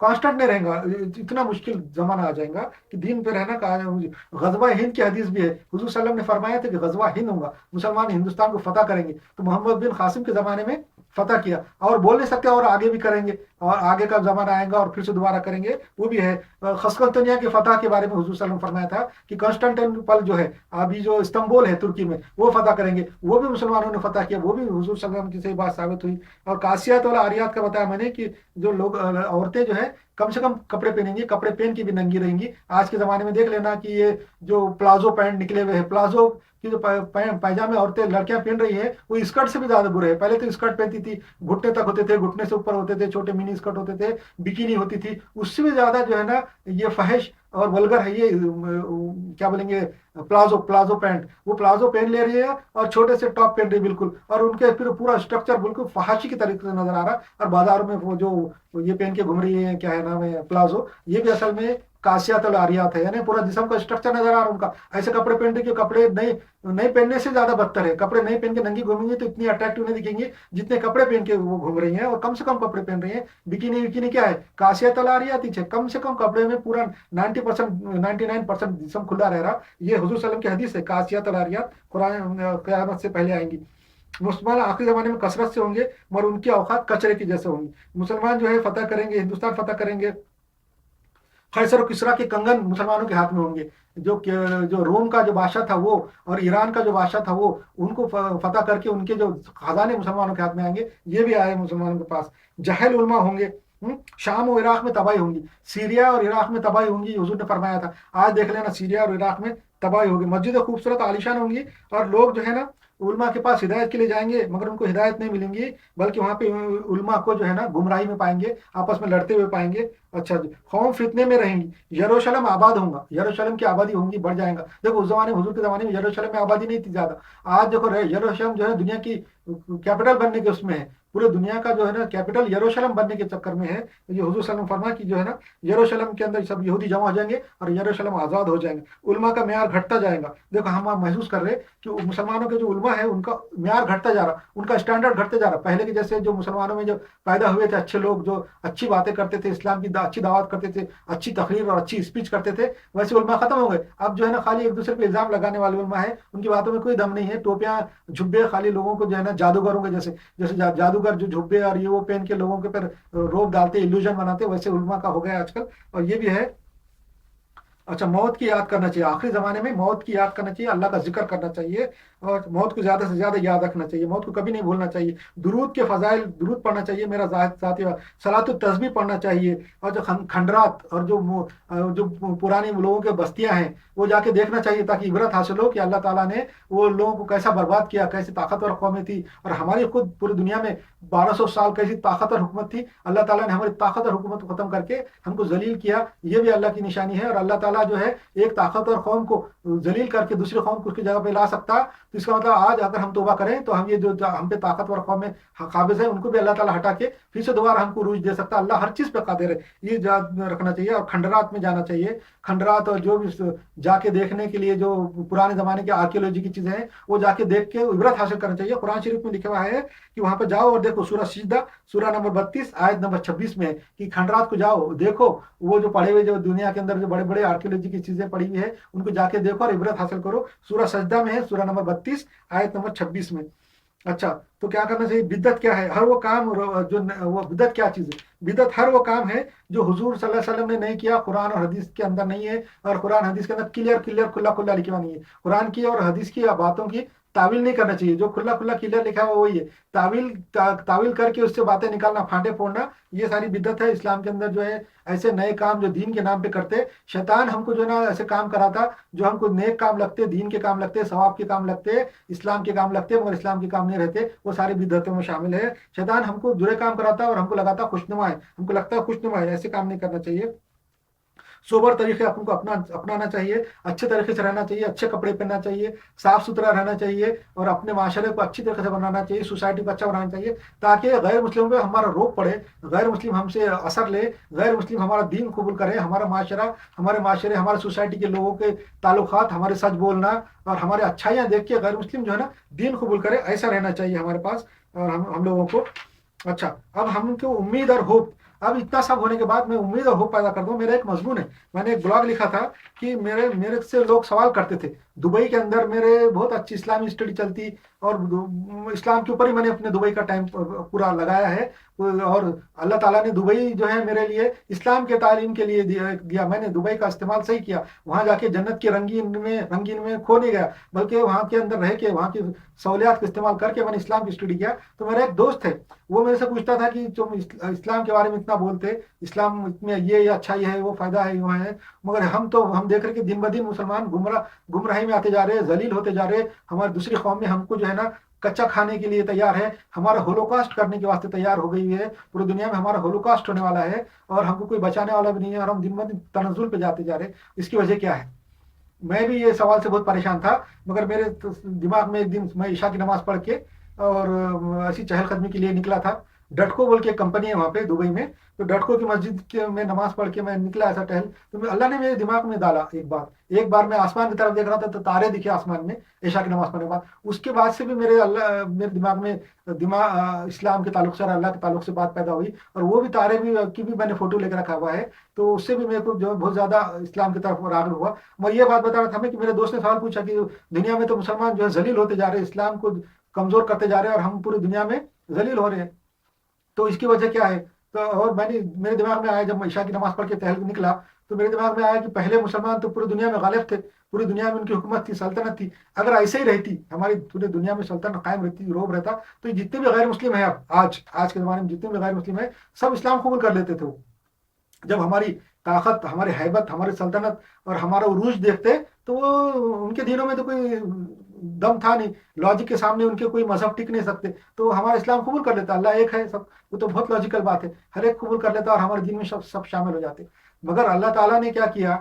कांस्टेंट नहीं रहेगा। इतना मुश्किल जमाना आ जाएगा कि दीन पे रहना का। गजवा हिंद की हदीस भी है, हुजूर सल्लम ने फरमाया था कि गजवा हिंद होगा, मुसलमान हिंदुस्तान को फतह करेंगे। तो मोहम्मद बिन कासिम के ज़माने में فتح کیا اور بول نہیں سکتے اور آگے بھی کریں گے اور آگے کا زمانہ آئے گا اور پھر سے دوبارہ کریں گے وہ بھی ہے. قسطنطنیہ کی فتح کے بارے میں حضور صلی اللہ علیہ وسلم فرمایا تھا کہ قسطنطنیپل جو ہے ابھی جو استنبول ہے ترکی میں وہ فتح کریں گے, وہ بھی مسلمانوں نے فتح کیا, وہ بھی حضور صلی اللہ علیہ وسلم کی صحیح بات ثابت ہوئی. اور کاسیات والا آریات کا بتایا میں نے کہ جو لوگ عورتیں جو ہے کم سے کم کپڑے پہنیں گی, کپڑے پہن کے بھی ننگی رہیں گی. آج کے زمانے میں دیکھ لینا کہ یہ جو پلازو پینٹ نکلے ہوئے ہیں, پلازو کی جو پائجامے عورتیں لڑکیاں پہن رہی ہیں وہ اسکرٹ سے بھی زیادہ برے ہیں. پہلے تو اسکرٹ پہنتی تھی گھٹنے تک ہوتے تھے, گھٹنے سے اوپر ہوتے تھے, چھوٹے منی اسکرٹ ہوتے تھے, بکینی ہوتی تھی, اس سے بھی زیادہ جو ہے نا یہ فحش اور ولگر ہے یہ کیا بولیں گے پلازو پینٹ. وہ پلازو پہن لے رہی ہے اور چھوٹے سے ٹاپ پہن رہی ہے بالکل, اور ان کے پھر پورا اسٹرکچر بالکل فحاشی کی طریقے سے نظر آ رہا. اور بازاروں میں وہ جو یہ پہن کے گھوم رہی ہے کیا ہے نام ہے پلازو, یہ بھی اصل میں کاسیات العاریات ہے, یعنی پورا جسم کا اسٹرکچر نظر آ رہا ہے ان کا. ایسے کپڑے پہنتے کہ کپڑے نہیں پہننے سے زیادہ بدتر ہے. کپڑے نہیں پہن کے ننگی گھومیں گے تو اتنی اٹریکٹیو نہیں دکھیں گے جتنے کپڑے پہن کے وہ گھوم رہی ہیں, اور کم سے کم کپڑے پہن رہی ہیں. بکینی کیا ہے کاسیات العاریات ہی ہے, کم سے کم کپڑے میں پورا 99% جسم کھلا رہ رہا. یہ حضور صلی اللہ علیہ وسلم کی حدیث ہے. کاسیات العاریات قرآن قیامت سے پہلے آئیں گی. مسلمان آخری زمانے میں کثرت سے ہوں گے مگر ان کی اوقات کچرے کی جیسے ہوں گی. مسلمان جو ہے فتح کریں گے, ہندوستان فتح کریں گے. قیصر و کسریٰ کے کنگن مسلمانوں کے ہاتھ میں ہوں گے. جو روم کا جو بادشاہ تھا وہ اور ایران کا جو بادشاہ تھا وہ, ان کو فتح کر کے ان کے جو خزانے مسلمانوں کے ہاتھ میں آئیں گے. یہ بھی آئے مسلمانوں کے پاس. جاہل علماء ہوں گے. شام و عراق میں تباہی ہوں گی. سیریا اور عراق میں تباہی ہوں گی, حضور نے فرمایا تھا. آج دیکھ لینا سیریا اور عراق میں تباہی ہوگی. مسجد خوبصورت عالیشان ہوں گی اور لوگ جو ہے نا علماء کے پاس ہدایت کے لیے جائیں گے مگر ان کو ہدایت نہیں ملیں گی, بلکہ وہاں پہ علماء کو جو ہے نا گمراہی میں پائیں گے, آپس میں لڑتے ہوئے پائیں گے. اچھا جی, قوم فتنے میں رہیں گی. یروشلم آباد ہوگا, یروشلم کی آبادی ہوں گی, بڑھ جائیں گا. دیکھو اس زمانے حضور کے زمانے میں یروشلم میں آبادی نہیں تھی زیادہ. آج دیکھو یروشلم جو ہے دنیا کی کیپٹل بننے کے اس میں ہے. پورے دنیا کا جو ہے نا کیپٹل یروشلم بننے کے چکر میں ہے. یہ حضور صلی اللہ علیہ وسلم فرما کہ جو ہے نا یروشلم کے اندر سب یہودی جمع ہو جائیں گے اور یروشلم آزاد ہو جائیں گے. علماء کا معیار گھٹتا جائے گا. دیکھو ہم محسوس کر رہے کہ مسلمانوں کے جو علماء ہے ان کا معیار گھٹتا جا رہا, ان کا اسٹینڈرڈ گھٹتے جا رہا. پہلے کے جیسے جو مسلمانوں میں جو پیدا ہوئے تھے اچھے لوگ جو اچھی باتیں کرتے تھے, اسلام کی اچھی دعوت کرتے تھے, اچھی تقریر اور اچھی اسپیچ کرتے تھے, ویسے علماء ختم ہو گئے. اب جو ہے نا خالی ایک دوسرے پہ الزام لگانے والے علماء ہیں, ان کی باتوں میں کوئی دم نہیں ہے. ٹوپیاں جھبے خالی لوگوں کو جو ہے نا جادوگروں کے جیسے جادوگر جو جھبے اور یہ وہ پہن کے لوگوں کے پر روب ڈالتے, الوژن بناتے, ویسے علماء کا ہو گیا آج کل. اور یہ بھی ہے. اچھا, موت کی یاد کرنا چاہیے. آخری زمانے میں موت کی یاد کرنا چاہیے, اللہ کا ذکر کرنا چاہیے اور موت کو زیادہ سے زیادہ یاد رکھنا چاہیے. موت کو کبھی نہیں بھولنا چاہیے. درود کے فضائل, درود پڑھنا چاہیے. میرا ذاتی صلاۃ التسبیح پڑھنا چاہیے. اور جو کھنڈرات اور جو پرانی لوگوں کے بستیاں ہیں وہ جا کے دیکھنا چاہیے تاکہ عبرت حاصل ہو کہ اللہ تعالیٰ نے وہ لوگوں کو کیسا برباد کیا, کیسی طاقتور قومیں تھی. اور ہماری خود پوری دنیا میں 1200 سال کیسی طاقتور حکومت تھی. اللہ تعالیٰ نے ہماری طاقتور حکومت کو ختم کر کے ہم کو ذلیل کیا. یہ بھی اللہ کی نشانی ہے. اور اللہ تعالیٰ جو ہے ایک طاقتور قوم کو ذلیل کر کے دوسری قوم کو اس کی جگہ پہ لا سکتا. تو اس کا مطلب آج اگر ہم توبہ کریں تو ہم یہ جو ہم پہ طاقتور قوم میں قابض ہے ان کو بھی اللہ تعالیٰ ہٹا کے پھر سے دوبارہ ہم کو عروج دے سکتا. اللہ ہر چیز پہ قادر ہے. یہ یاد رکھنا چاہیے. اور کھنڈرات میں جانا چاہیے. کھنڈرات اور جو بھی جا کے دیکھنے کے لیے جو پرانے زمانے کے آرکیولوجی کی چیزیں ہیں وہ جا کے دیکھ کے عبرت حاصل کرنا چاہیے. قرآن شریف میں لکھا ہوا ہے کہ وہاں پہ جاؤ اور دیکھو. سورہ سجدہ سورہ نمبر 32 آیت نمبر 26 میں ہے کہ کھنڈرات کو جاؤ دیکھو. وہ جو پڑھے ہوئے جو دنیا کے اندر جو بڑے بڑے آرکیولوجی کی چیزیں پڑھی ہوئی ہے ان کو جا کے دیکھو اور عبرت حاصل کرو. سورہ سجدہ میں ہے, سورہ نمبر 32 آیت نمبر 26 میں. اچھا, تو کیا کرنا چاہیے؟ بدعت کیا ہے؟ ہر وہ کام جو وہ بدعت کیا چیز ہے؟ بدعت ہر وہ کام ہے جو حضور صلی اللہ علیہ وسلم نے نہیں کیا, قرآن اور حدیث کے اندر نہیں ہے. اور قرآن حدیث کے اندر کلیئر کھلا لکھا نہیں ہے. قرآن کی اور حدیث کی باتوں کی تعویل نہیں کرنا چاہیے. جو کھلا کلیئر لکھا ہوا وہی ہے. تعویل کر کے اس سے باتیں نکالنا, پھانٹے پھوڑنا, یہ ساری بدعت ہے. اسلام کے اندر جو ہے ایسے نئے کام جو دین کے نام پہ کرتے, شیطان ہم کو جو ہے نا ایسے کام کراتا جو ہم کو نیک کام لگتے, دین کے کام لگتے, ثواب کے کام لگتے, اسلام کے کام لگتے, مگر اسلام کے کام نہیں رہتے. وہ ساری بدعتوں میں شامل ہے. شیطان ہم کو برے کام کراتا اور ہم کو لگاتا خوشنما ہے, ہم کو لگتا ہے خوشنما ہے. ایسے کام نہیں کرنا چاہیے. سوبر طریقے اپن کو اپنانا چاہیے. اچھے طریقے سے رہنا چاہیے, اچھے کپڑے پہننا چاہیے, صاف ستھرا رہنا چاہیے اور اپنے معاشرے کو اچھی طریقے سے بنانا چاہیے, سوسائٹی کو اچھا بنانا چاہیے تاکہ غیر مسلموں پہ ہمارا روپ پڑے, غیر مسلم ہم سے اثر لے, غیر مسلم ہمارا دین قبول کرے. ہمارا معاشرہ, ہمارے معاشرے, ہمارے سوسائٹی کے لوگوں کے تعلقات, ہمارے سچ بولنا اور ہمارے اچھائیاں دیکھ کے غیر مسلم جو ہے نا دین قبول کرے. ایسا رہنا چاہیے ہمارے پاس اور ہم لوگوں کو. اچھا, اب ہم کو امید اور ہوپ अब इतना सब होने के बाद मैं उम्मीद और होप पैदा करता हूँ। मेरा एक मजमून है, मैंने एक ब्लॉग लिखा था कि मेरे से लोग सवाल करते थे, दुबई के अंदर मेरे बहुत अच्छी इस्लामी स्टडी चलती, और इस्लाम के ऊपर ही मैंने अपने दुबई का टाइम पूरा लगाया है। और अल्लाह ताला ने दुबई जो है मेरे लिए इस्लाम के तालीम के लिए दिया। मैंने दुबई का इस्तेमाल सही किया, वहाँ जाके जन्नत के रंगीन में खो नहीं गया, बल्कि वहाँ के अंदर रह के वहाँ की सहूलियात का इस्तेमाल करके मैंने इस्लाम की स्टडी किया। तो मेरा एक दोस्त है, वो मेरे से पूछता था कि तुम इस्लाम के बारे में इतना बोलते, इस्लाम में ये अच्छाई है, वो फायदा है, वो है, मगर हम देख रहे कि दिन ब दिन मुसलमान गुमराही में आते जा रहे हैं, जलील होते जा रहे हैं। हमारी दूसरी कौम में हमको जो है ना कच्चा खाने के लिए तैयार है, हमारा होलोकास्ट करने के वास्ते तैयार हो गई है। पूरी दुनिया में हमारा होलोकास्ट होने वाला है और हमको कोई बचाने वाला भी नहीं है, और हम दिन ब दिन तनजुल पे जाते जा रहे हैं। इसकी वजह क्या है? मैं भी ये सवाल से बहुत परेशान था, मगर मेरे दिमाग में एक दिन मैं ईशा की नमाज पढ़ के और ऐसी चहलकदमी के लिए निकला था। डटको बोल के एक कंपनी है वहाँ पे दुबई में, तो डटको की मस्जिद के में नमाज पढ़ के मैं निकला ऐसा टहल, तो अल्लाह ने मेरे दिमाग में डाला एक बार मैं आसमान की तरफ देख रहा था तो तारे दिखे आसमान में ईशा की नमाज पढ़ने के बाद। उसके बाद से भी मेरे दिमाग में इस्लाम के ताल्लुक से और अल्लाह के ताल्लुक से बात पैदा हुई, और वो भी तारे भी की भी मैंने फोटो लेकर रखा हुआ है। तो उससे भी मेरे को जो बहुत ज्यादा इस्लाम की तरफ राग़िब हुआ। मैं ये बात बता रहा था मैं कि मेरे दोस्त ने सवाल पूछा कि दुनिया में तो मुसलमान जो है जलील होते जा रहे हैं, इस्लाम को कमजोर करते जा रहे हैं, और हम पूरी दुनिया में जलील हो रहे हैं, तो इसकी वजह क्या है? तो और मेरे दिमाग में आया, जब मैं ईशा की नमाज पढ़ के टहल निकला, तो मेरे दिमाग में आया कि पहले मुसलमान तो पूरी दुनिया में गालिब थे, पूरी दुनिया में उनकी हुकूमत थी, सल्तनत थी। अगर ऐसे ही रहती, हमारी पूरी दुनिया में सल्तनत कायम रहती, रोब रहता, तो जितने भी गैर मुस्लिम है अब आज के ज़माने में जितने भी गैर मुस्लिम है, सब इस्लाम कबूल कर लेते थे। वो जब हमारी ताकत, हमारी हैबत, हमारी सल्तनत और हमारा उरूज देखते, तो वो उनके दिनों में तो कोई दम था नहीं, लॉजिक के सामने उनके कोई मजहब टिक नहीं सकते, तो हमारा इस्लाम कबूल कर लेता। अल्लाह एक है, सब वो तो बहुत लॉजिकल बात है, हर एक कबूल कर लेता और हमारे दिन में सब शामिल हो जाते। मगर अल्लाह ताला ने क्या किया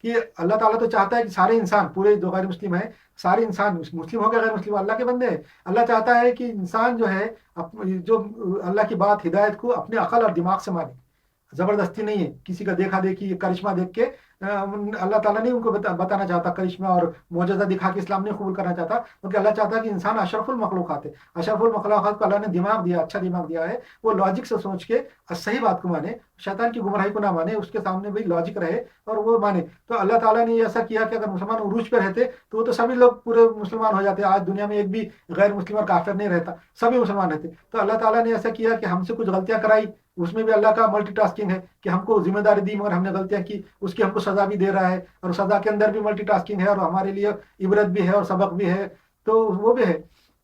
कि अल्लाह ताला तो चाहता है कि सारे इंसान, पूरे जो गैर मुस्लिम है, सारे इंसान, मुस्लिम हो गए गैर मुस्लिम, अल्लाह के बंदे हैं। अल्लाह चाहता है कि इंसान जो है जो अल्लाह की बात, हिदायत को अपने अकल और दिमाग से माने, जबरदस्ती नहीं है, किसी का देखा देखी करिश्मा देख के अल्लाह ताला नहीं उनको बताना चाहता, करिश्मा और मौजज़ा दिखा के इस्लाम नहीं कबूल करना चाहता, क्योंकि अल्लाह चाहता है कि इंसान अशरफुल मखलूक़ात है। अशरफुल मखलूक़ात को अल्लाह ने दिमाग दिया, अच्छा दिमाग दिया है, वो लॉजिक से सोच के सही बात को माने, शैतान की गुमराही को ना माने, उसके सामने भी लॉजिक रहे और वो माने। तो अल्लाह ताला ने ऐसा किया कि अगर मुसलमान उरूज पे रहते तो वो तो सभी लोग पूरे मुसलमान हो जाते। आज दुनिया में एक भी गैर मुस्लिम और काफिर नहीं रहता, सभी मुसलमान रहते। तो अल्लाह ताला ने ऐसा किया कि हमसे कुछ गलतियां कराई, उसमें भी अल्लाह का मल्टीटास्किंग है कि हमको जिम्मेदारी दी मगर हमने गलतियां की, उसकी हमको सजा भी दे रहा है, और सजा के अंदर भी मल्टीटास्किंग है और हमारे लिए इबरत भी है और सबक भी है, तो वो भी है।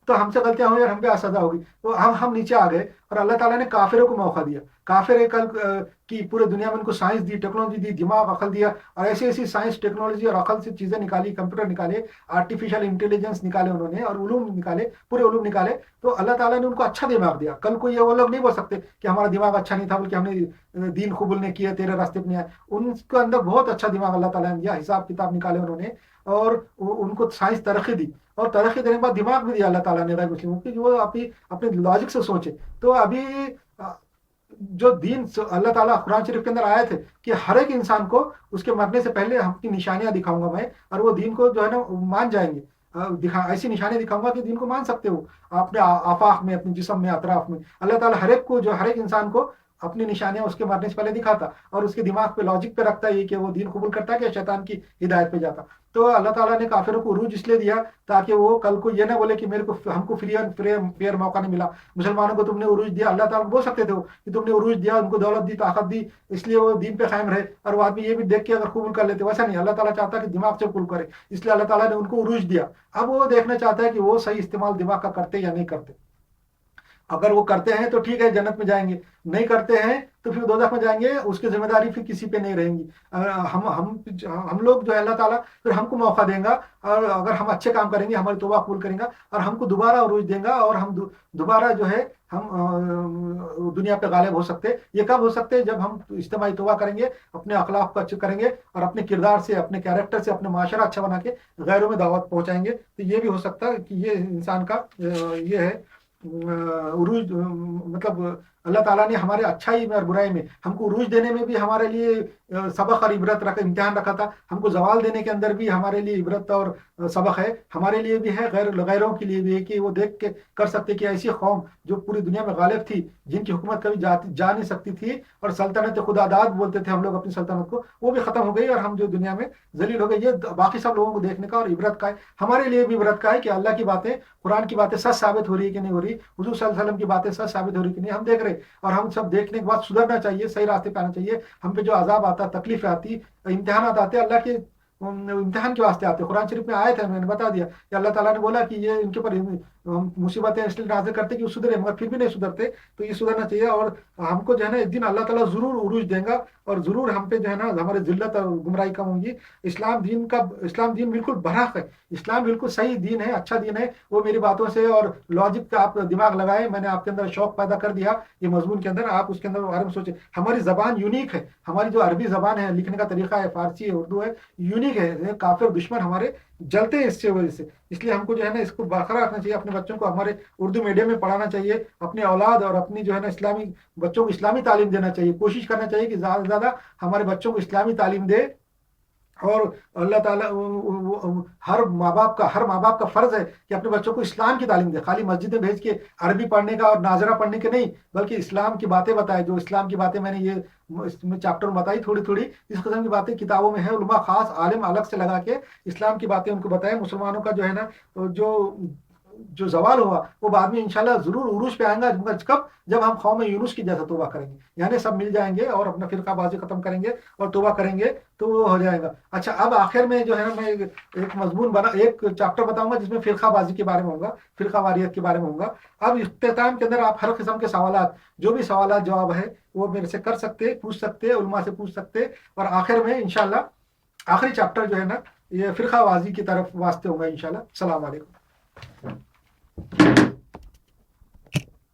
तो हमसे गलतियां हुई और हम पे आज सजा होगी, तो हम नीचे आ गए, और अल्लाह ताला ने काफिरों को मौका दिया। काफिर कल की पूरे दुनिया में उनको साइंस दी, टेक्नोलॉजी दी, दिमाग, अकल दिया, और ऐसी ऐसी साइंस, टेक्नोलॉजी और अकल से चीजें निकाली, कंप्यूटर निकाले, आर्टिफिशियल इंटेलिजेंस निकाले उन्होंने, और उलूम निकाले, पूरे उलूम निकाले। तो अल्लाह ताला ने उनको अच्छा दिमाग दिया। कल को ये वो लोग नहीं बोल सकते कि हमारा दिमाग अच्छा नहीं था, बल्कि हमने दीन कबूल नहीं किया, तेरे रास्ते पे नहीं आए। उनके अंदर बहुत अच्छा दिमाग अल्लाह ताला ने दिया, हिसाब किताब निकाले उन्होंने, और उनको साइंस तरक्की दी, और तरक्की देने के बाद दिमाग भी दिया अल्लाह ताला ने गैर मुस्लिमों की, वो अपने लॉजिक से सोचे। तो अभी जो दीन अल्लाह ताला कुरान शरीफ के अंदर आए थे कि हर एक इंसान को उसके मरने से पहले हमकी निशानियां दिखाऊंगा मैं, और वो दीन को जो है ना मान जाएंगे। ऐसी निशानियां दिखाऊंगा कि दीन को मान सकते हो अपने आफाक में, अपने जिस्म में, अतराफ में। अल्लाह ताला हर एक को, जो हर एक इंसान को अपनी निशानियां उसके मरने से पहले दिखाता, और उसके दिमाग पे लॉजिक पे रखता है कि वो दीन कबूल करता है कि शैतान की हिदायत पे जाता। तो अल्लाह ताला ने काफिरों को उरूज इसलिए दिया ताकि वो कल को ये ना बोले कि हमको फेयर मौका नहीं मिला। मुसलमानों को तुमने उरूज दिया, अल्लाह ताला बोल सकते थे कि तुमने उरूज दिया, उनको दौलत दी, ताकत दी, इसलिए वो दीन पे कायम रहे, और वो आदमी ये भी देख के अगर कबूल कर लेते। वैसा नहीं, अल्लाह ताला चाहता है कि दिमाग से कबूल करे, इसलिए अल्लाह ताला ने उनको उरूज दिया। अब वो देखना चाहता है कि वो सही इस्तेमाल दिमाग का करते या नहीं करते। अगर वो करते हैं तो ठीक है, जन्नत में जाएंगे, नहीं करते हैं तो फिर दोज़ख में जाएंगे, उसकी जिम्मेदारी फिर किसी पे नहीं रहेंगी। हम लोग जो है अल्लाह ताला फिर हमको मौका देगा, और अगर हम अच्छे काम करेंगे, हमारी तौबा कबूल करेंगे, और हमको दोबारा उरूज देगा, और हम दोबारा जो है हम दुनिया पे गालिब हो सकते। ये कब हो सकते? जब हम इज्तिमाई तौबा करेंगे, अपने अखलाक को अच्छे करेंगे, और अपने किरदार से, अपने कैरेक्टर से अपने माशरा अच्छा बना के गैरों में दावत पहुंचाएंगे। तो ये भी हो सकता है कि ये इंसान का ये है। उरूज मतलब अल्लाह ताला ने हमारे अच्छाई में और बुराई में हमको उरूज देने में भी हमारे लिए सबक और इबरत रखा, इम्तिहान रखा था। हमको जवाल देने के अंदर भी हमारे लिए इबरत और सबक है, हमारे लिए भी है, गैरों के लिए भी है, कि वो देख के कर सकते कि ऐसी कौम जो पूरी दुनिया में गालिब थी, जिनकी हुकूमत कभी जा नहीं सकती थी, और सल्तनत खुदादाद बोलते थे हम लोग अपनी सल्तनत को, वो भी खत्म हो गई और हम जो दुनिया में जलील हो गए। ये बाकी सब लोगों को देखने का और इबरत का है, हमारे लिए भी इबरत का है कि अल्लाह की बातें, कुरान की बातें सच साबित हो रही है कि नहीं हो रही, हुजूर सल्लल्लाहु अलैहि वसल्लम की बातें सच साबित हो रही कि नहीं, हम देख रहे। और हम सब देखने के बाद सुधरना चाहिए, सही रास्ते पे आना चाहिए। हम पे जो अजाब आता, तकलीफ आती, इम्तिहान आते, अल्लाह के इम्तिहान के वास्ते आते। कुरान शरीफ में आए थे, मैंने बता दिया कि अल्लाह ताला ने बोला कि ये इनके ऊपर मुसीबतें इसलिए नाज़िल करते कि वो सुधरे, मगर फिर भी नहीं सुधरते। तो ये सुधरना चाहिए, और हमको जो है ना एक दिन अल्लाह ताला जरूर उरूज देगा, और जरूर हम पे जो है ना हमारे जिल्लत और गुमराही कम होंगी। इस्लाम दीन बिल्कुल बरहक है, इस्लाम बिल्कुल सही दीन है, अच्छा दीन है। वो मेरी बातों से और लॉजिक का आप दिमाग लगाए, मैंने आपके अंदर शौक पैदा कर दिया ये मजमून के अंदर, आप उसके अंदर बारे में सोचे। हमारी जबान यूनिक है, हमारी जो अरबी जबान है, लिखने का तरीका है, फारसी है, उर्दू है, यूनिक है। काफिर दुश्मन हमारे जलते हैं इससे वजह से। इसलिए हमको जो है ना इसको बरकरार रखना चाहिए, अपने बच्चों को हमारे उर्दू मीडियम में पढ़ाना चाहिए, अपनी औलाद और अपनी जो है ना इस्लामी बच्चों को इस्लामी तालीम देना चाहिए। कोशिश करना चाहिए कि ज़्यादा से ज़्यादा हमारे बच्चों को इस्लामी तालीम दे। और अल्लाह ताला हर माँ बाप का फर्ज है कि अपने बच्चों को इस्लाम की तालीम दे, खाली मस्जिद में भेज के अरबी पढ़ने का और नाजरा पढ़ने के नहीं, बल्कि इस्लाम की बातें बताए। जो इस्लाम की बातें मैंने ये इसमें चैप्टर में बताई थोड़ी थोड़ी, इस किस्म की बातें किताबों में है, उलमा खास आलिम अलग से लगा के इस्लाम की बातें उनको बताएं। मुसलमानों का जो है ना जो जो जवाल हुआ वो बाद में इंशाल्लाह जरूर उरूज पे आएगा, कब, जब हम कौम यूनुस की जैसा तोबा करेंगे, यानी सब मिल जाएंगे और अपना फिरकाबाजी खत्म करेंगे और तोबा करेंगे, तो वो हो जाएगा। अच्छा, अब आखिर में जो है ना मैं एक मजमून बना, एक चैप्टर बताऊंगा जिसमें फिरकाबाजी के बारे में होगा, फिरकावारियत के बारे में होगा। अब इख्तिताम के अंदर आप हर किस्म के सवाल, जो भी सवाल जवाब है वो मेरे से कर सकते, पूछ सकते, उलमा से पूछ सकते। और आखिर में इंशाल्लाह आखिरी चैप्टर जो है ना ये फिरकाबाजी की तरफ वास्ते होगा इंशाल्लाह। सलाम अलैकुम।